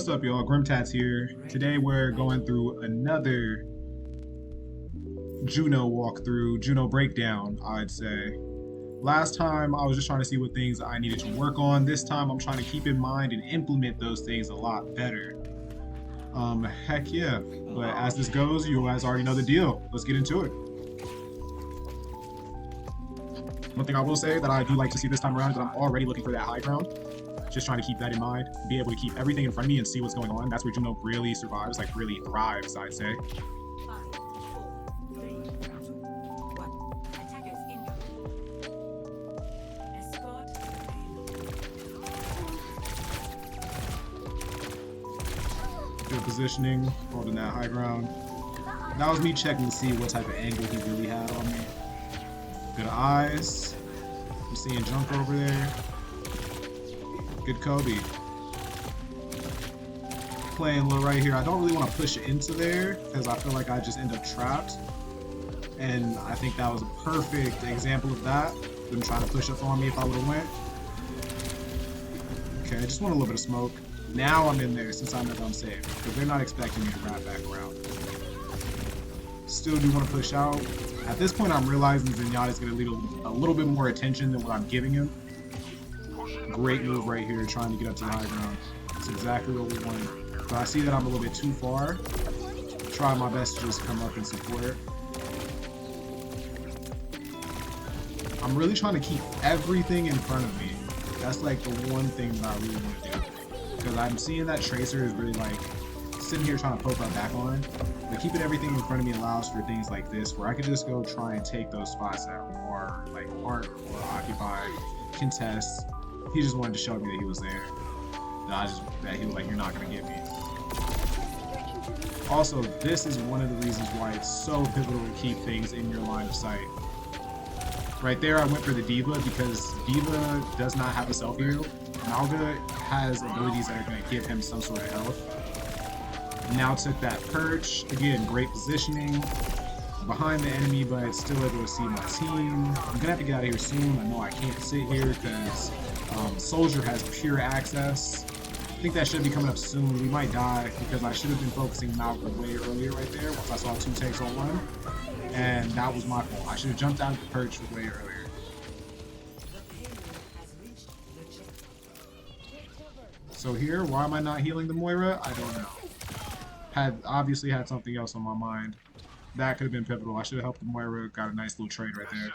What's up, y'all? Grimtats here. Today we're going through another Juno walkthrough, Juno breakdown, I'd say. Last time I was just trying to see what things I needed to work on. This time I'm trying to keep in mind and implement those things a lot better. Heck yeah. But as this goes, you guys already know the deal. Let's get into it. One thing I will say that I do like to see this time around is that I'm already looking for that high ground. Just trying to keep that in mind, be able to keep everything in front of me and see what's going on. That's where Juno really survives, like really thrives, I'd say. Good positioning, holding that high ground. That was me checking to see what type of angle he really had on me. Good eyes. I'm seeing junk over there. Good Kobe. Playing low right here. I don't really want to push it into there because I feel like I just end up trapped. And I think that was a perfect example of that. Them trying to push up on me if I would have went. Okay, I just want a little bit of smoke. Now I'm in there since I know I'm safe. Because they're not expecting me to wrap back around. Still do want to push out. At this point I'm realizing Zenyatta's going to need a little bit more attention than what I'm giving him. Great move right here, trying to get up to the high ground. That's exactly what we wanted. But I see that I'm a little bit too far. Try my best to just come up and support. I'm really trying to keep everything in front of me. That's like the one thing that I really want to do. Because I'm seeing that Tracer is really like sitting here trying to poke our back line. But keeping everything in front of me allows for things like this where I can just go try and take those spots that are like mark or occupy, contest. He just wanted to show me that he was there. That he was like, you're not gonna get me. Also, this is one of the reasons why it's so pivotal to keep things in your line of sight. Right there, I went for the Diva because Diva does not have a self-heal. Malga has abilities that are gonna give him some sort of health. Now took that perch. Again, great positioning. Behind the enemy, but still able to see my team. I'm gonna have to get out of here soon. I know I can't sit here because Soldier has pure access. I think that should be coming up soon. We might die because I should have been focusing Malcolm way earlier right there once I saw 2 tanks on 1. And that was my fault. I should have jumped out of the perch way earlier. So here, why am I not healing the Moira? I don't know. Obviously had something else on my mind. That could have been pivotal. I should have helped the Moira. Got a nice little trade right there.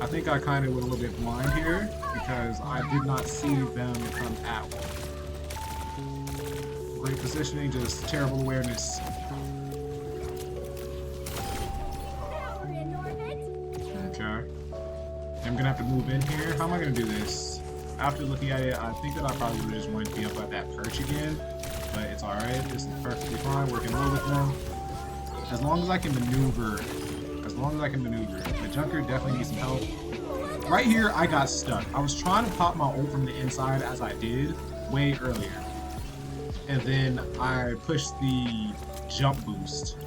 I think I kind of went a little bit blind here because I did not see them come at one. Great positioning, just terrible awareness. Okay. I'm gonna have to move in here. How am I gonna do this? After looking at it, I think that I probably would have just wanted to be up at that perch again. But it's alright, this is perfectly fine, working well with them. As long as I can maneuver, the Junker definitely needs some help. Right here, I got stuck. I was trying to pop my ult from the inside as I did way earlier. And then I pushed the jump boost.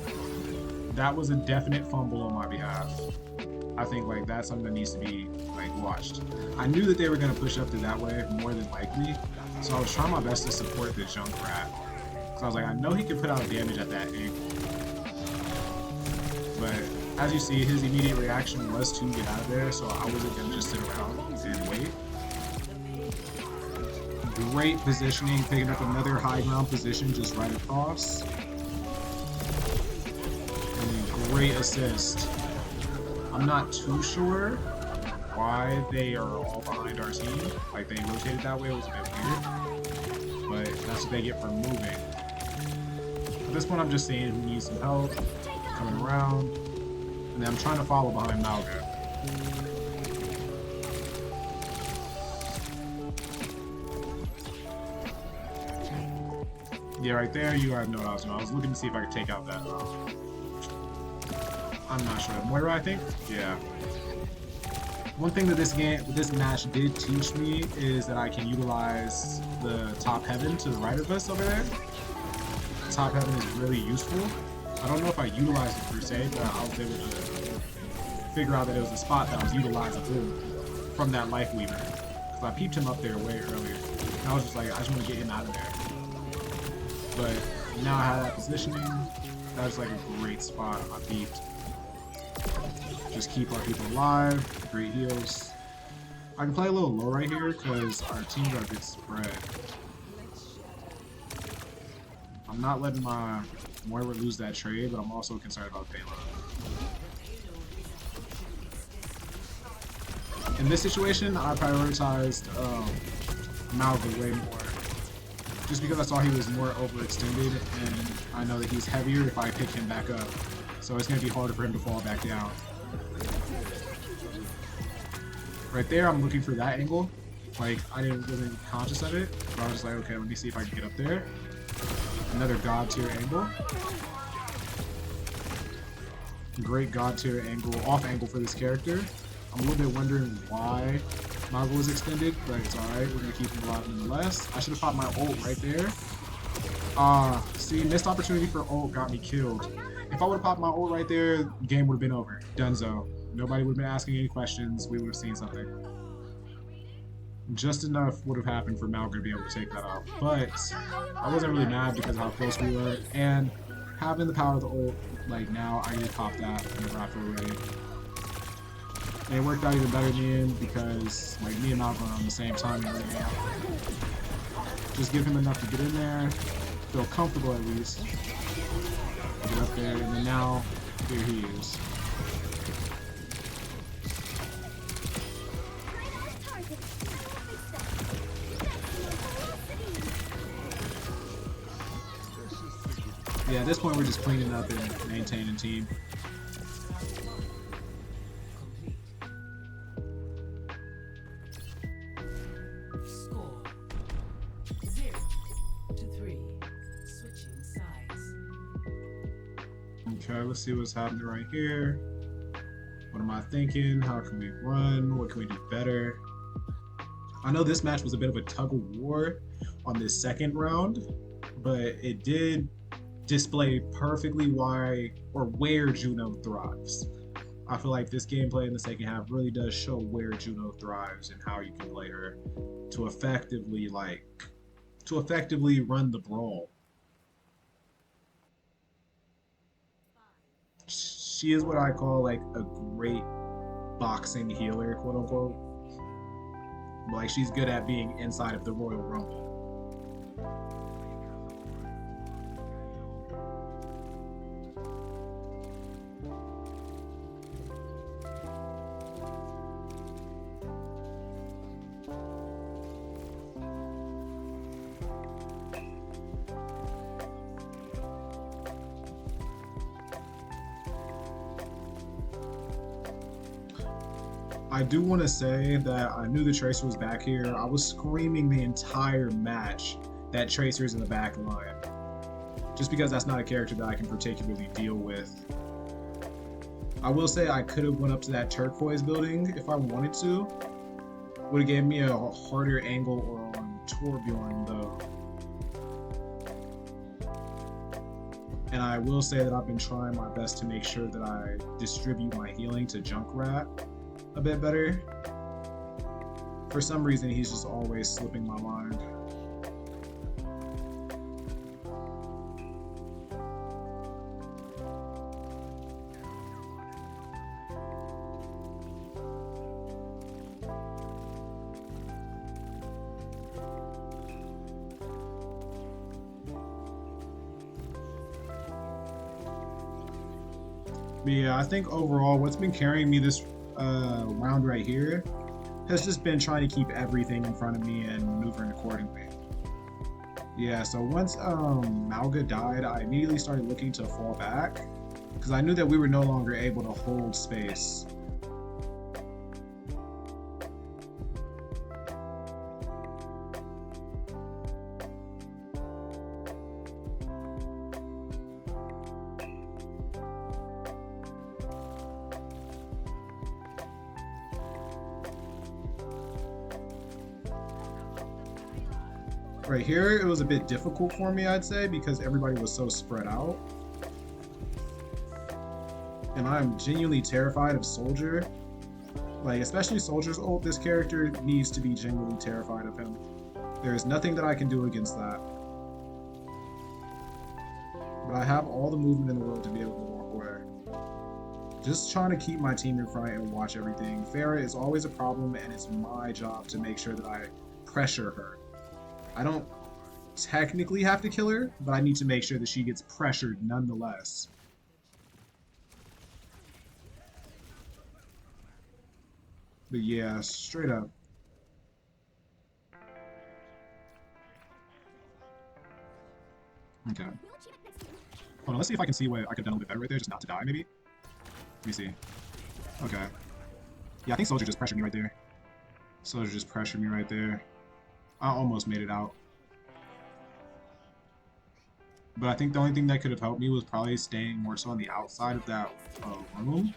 That was a definite fumble on my behalf. I think like that's something that needs to be like watched. I knew that they were gonna push up to that way more than likely. So I was trying my best to support the Junkrat. So I was like, I know he can put out damage at that angle. But as you see, his immediate reaction was to get out of there, so I wasn't gonna just sit around and wait. Great positioning, picking up another high ground position just right across. And great assist. I'm not too sure why they are all behind our team. Like they rotated that way, it was a bit weird. But that's what they get for moving. At this point I'm just saying who needs some help. Coming around. And then I'm trying to follow behind Malga. Yeah, right there, you already know what I was doing. I was looking to see if I could take out that. I'm not sure. Moira, I think? Yeah. One thing that this match did teach me is that I can utilize the top heaven to the right of us over there. Top heaven is really useful. I don't know if I utilized it per se, but I was able to figure out that it was a spot that was utilizable from that Life Weaver. Because I peeped him up there way earlier. And I was just like, I just want to get him out of there. But now I have that positioning. That was like a great spot. I peeped. Just keep our people alive. Great heals. I can play a little low right here because our teams are a bit spread. I'm not letting my Moira lose that trade, but I'm also concerned about payload. In this situation, I prioritized Malga way more. Just because I saw he was more overextended, and I know that he's heavier if I pick him back up. So it's going to be harder for him to fall back down. Right there, I'm looking for that angle. Like, I wasn't conscious of it, but I was just like, okay, let me see if I can get up there. Another god tier angle. Great god tier angle, off angle for this character. I'm a little bit wondering why Malga was extended, but it's alright. We're going to keep him alive nonetheless. I should have popped my ult right there. See, missed opportunity for ult got me killed. If I would have popped my ult right there, game would have been over. Dunzo. Nobody would have been asking any questions. We would have seen something. Just enough would have happened for Malga to be able to take that out. But I wasn't really mad because of how close we were. And having the power of the ult, like now, I can pop that whenever I feel ready. And it worked out even better in the end because like me and Malcolm are on the same timing right now. Just give him enough to get in there, feel comfortable at least. Get up there, and then now, here he is. Yeah, at this point we're just cleaning up and maintaining team. Okay, let's see what's happening right here. What am I thinking? How can we run? What can we do better? I know this match was a bit of a tug of war on this second round, but it did display perfectly why or where Juno thrives. I feel like this gameplay in the second half really does show where Juno thrives and how you can play her to effectively run the brawl. She is what I call like a great boxing healer, quote unquote. Like she's good at being inside of the Royal Rumble. I do want to say that I knew the Tracer was back here. I was screaming the entire match that Tracer's in the back line. Just because that's not a character that I can particularly deal with. I will say I could have went up to that turquoise building if I wanted to. Would have given me a harder angle on Torbjorn though. And I will say that I've been trying my best to make sure that I distribute my healing to Junkrat a bit better. For some reason, he's just always slipping my mind. But yeah, I think overall, what's been carrying me this round right here has just been trying to keep everything in front of me and maneuvering accordingly. Yeah, so once Malga died, I immediately started looking to fall back because I knew that we were no longer able to hold space. Right here, it was a bit difficult for me, I'd say, because everybody was so spread out. And I'm genuinely terrified of Soldier. Like, especially Soldier's ult, this character needs to be genuinely terrified of him. There is nothing that I can do against that. But I have all the movement in the world to be able to walk away. Just trying to keep my team in front and watch everything. Pharah is always a problem, and it's my job to make sure that I pressure her. I don't technically have to kill her, but I need to make sure that she gets pressured nonetheless. But yeah, straight up. Okay. Hold on, let's see if I can see what I could have done a little bit better right there, just not to die, maybe. Let me see. Okay. Yeah, I think Soldier just pressured me right there. Soldier just pressured me right there. I almost made it out. But I think the only thing that could have helped me was probably staying more so on the outside of that room.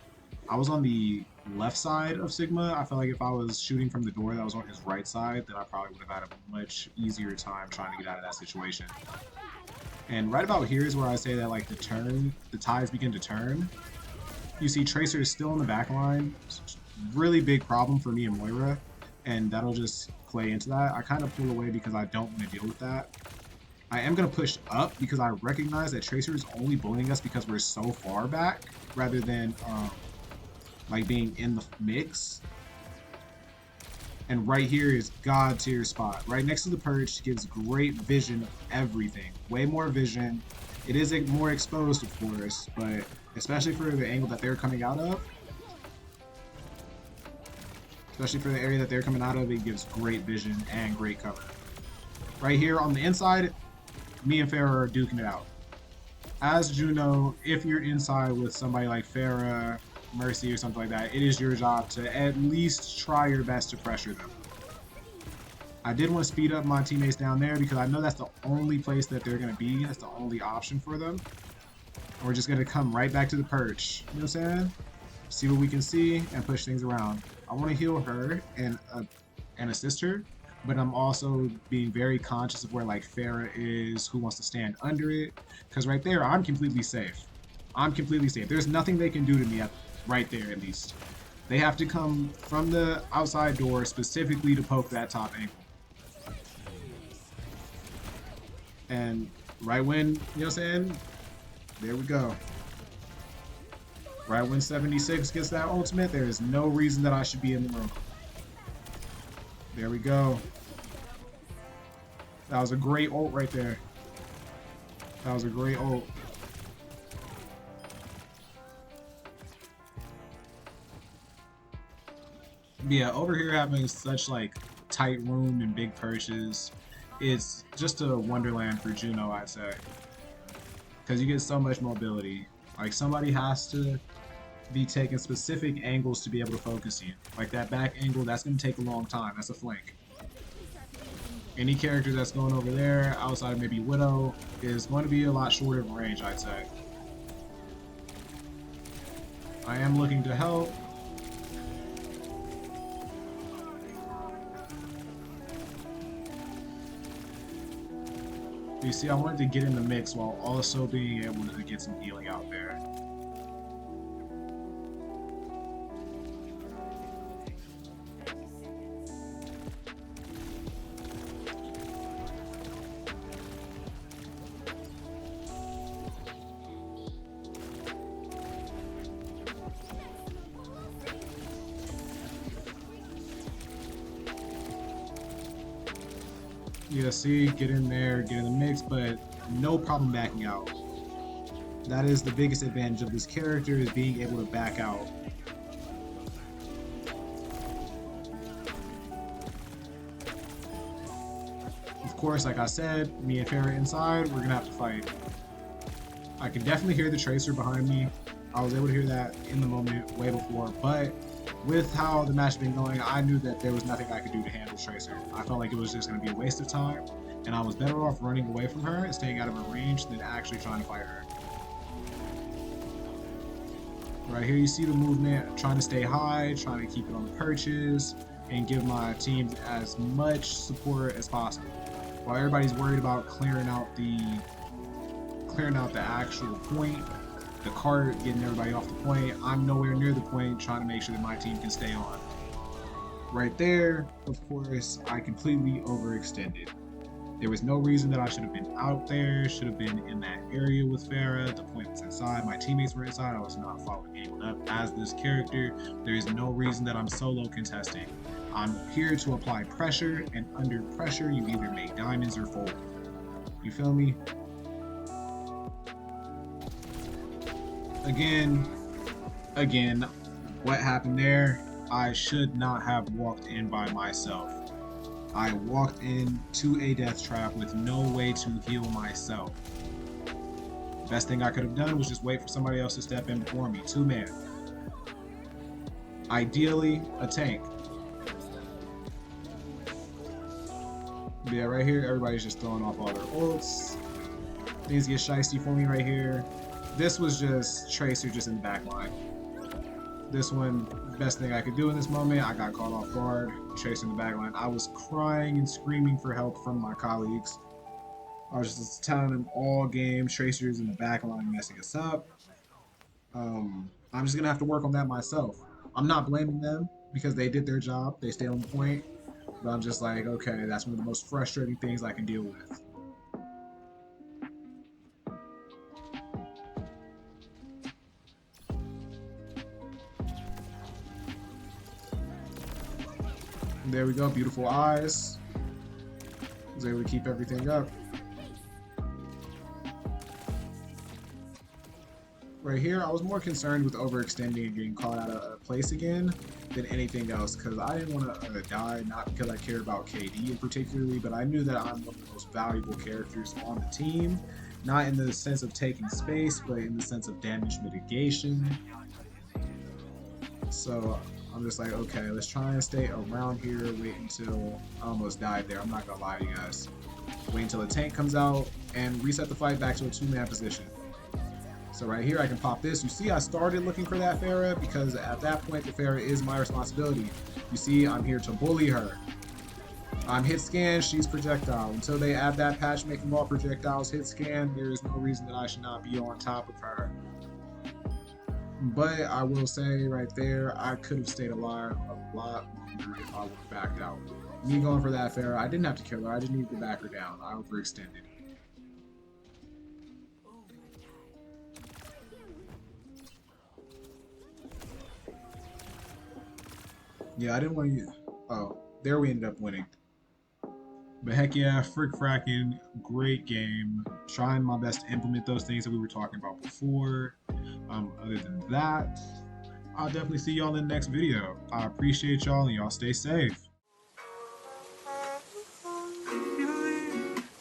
I was on the left side of Sigma. I felt like if I was shooting from the door that was on his right side, then I probably would have had a much easier time trying to get out of that situation. And right about here is where I say that like the tides begin to turn. You see Tracer is still in the back line. Really big problem for me and Moira, and that'll just play into that. I kind of pull away because I don't want to deal with that. I am going to push up because I recognize that Tracer is only bullying us because we're so far back rather than like being in the mix. And right here is God tier spot. Right next to the perch, gives great vision of everything. Way more vision. It is more exposed, of course, but especially for the angle that they're coming out of. Especially for the area that they're coming out of, it gives great vision and great cover. Right here on the inside, me and Pharah are duking it out. As Juno, if you're inside with somebody like Pharah, Mercy, or something like that, it is your job to at least try your best to pressure them. I did want to speed up my teammates down there because I know that's the only place that they're going to be. That's the only option for them. We're just going to come right back to the perch. You know what I'm saying? See what we can see and push things around. I want to heal her and assist her, but I'm also being very conscious of where like Pharah is, who wants to stand under it, because right there I'm completely safe. I'm completely safe. There's nothing they can do to me right there at least. They have to come from the outside door specifically to poke that top ankle. And right when, you know what I'm saying, there we go. Right when 76 gets that ultimate, there is no reason that I should be in the room. There we go. That was a great ult right there. That was a great ult. Yeah, over here having such like tight room and big perches, it's just a wonderland for Juno, I'd say. Because you get so much mobility. Like somebody has to be taking specific angles to be able to focus you. Like that back angle, that's going to take a long time. That's a flank. Any character that's going over there, outside of maybe Widow, is going to be a lot shorter of range, I'd say. I am looking to help. You see, I wanted to get in the mix while also being able to get some healing out there. Yeah, see, get in there, get in the mix, but no problem backing out. That is the biggest advantage of this character, is being able to back out. Of course, like I said, me and Pharah inside, we're gonna have to fight. I can definitely hear the Tracer behind me. I was able to hear that in the moment way before, but with how the match had been going, I knew that there was nothing I could do to handle Tracer. I felt like it was just going to be a waste of time, and I was better off running away from her and staying out of her range than actually trying to fight her. Right here you see the movement, trying to stay high, trying to keep it on the perches, and give my team as much support as possible. While everybody's worried about clearing out the actual point, the cart, getting everybody off the point, I'm nowhere near the point, trying to make sure that my team can stay on. Right there, of course, I completely overextended. There was no reason that I should have been out there, should have been in that area with Farah. The point was inside, my teammates were inside, I was not following anyone up as this character. There is no reason that I'm solo contesting. I'm here to apply pressure, and under pressure, you either make diamonds or fold. You feel me? Again, what happened there? I should not have walked in by myself. I walked into a death trap with no way to heal myself. Best thing I could have done was just wait for somebody else to step in before me. 2-man. Ideally, a tank. But yeah, right here, everybody's just throwing off all their ults. Things get shiesty for me right here. This was just Tracer just in the back line. This one, best thing I could do in this moment, I got caught off guard, Tracer in the back line. I was crying and screaming for help from my colleagues. I was just telling them all game, Tracer's in the back line messing us up. I'm just gonna have to work on that myself. I'm not blaming them because they did their job, they stayed on point, but I'm just like, okay, that's one of the most frustrating things I can deal with. There we go, beautiful eyes. Was able to keep everything up. Right here, I was more concerned with overextending and getting caught out of place again than anything else, because I didn't want to die, not because I care about KD in particularly, but I knew that I'm one of the most valuable characters on the team, not in the sense of taking space, but in the sense of damage mitigation. So I'm just like, okay, let's try and stay around here, wait until I almost died there. I'm not gonna lie to you guys. Wait until a tank comes out and reset the fight back to a 2-man position. So right here, I can pop this. You see, I started looking for that Farah because at that point, the Farah is my responsibility. You see, I'm here to bully her. I'm hit scan, she's projectile. Until they add that patch making all projectiles hit scan, there is no reason that I should not be on top of her. But I will say right there, I could have stayed alive a lot longer if I would have backed out. Me going for that Farah, I didn't have to kill her, I just needed to back her down. I overextended. Yeah, I didn't want to. Oh, there we ended up winning. But heck yeah, frick fracking, great game. Trying my best to implement those things that we were talking about before. Other than that, I'll definitely see y'all in the next video. I appreciate y'all and y'all stay safe.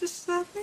Just let me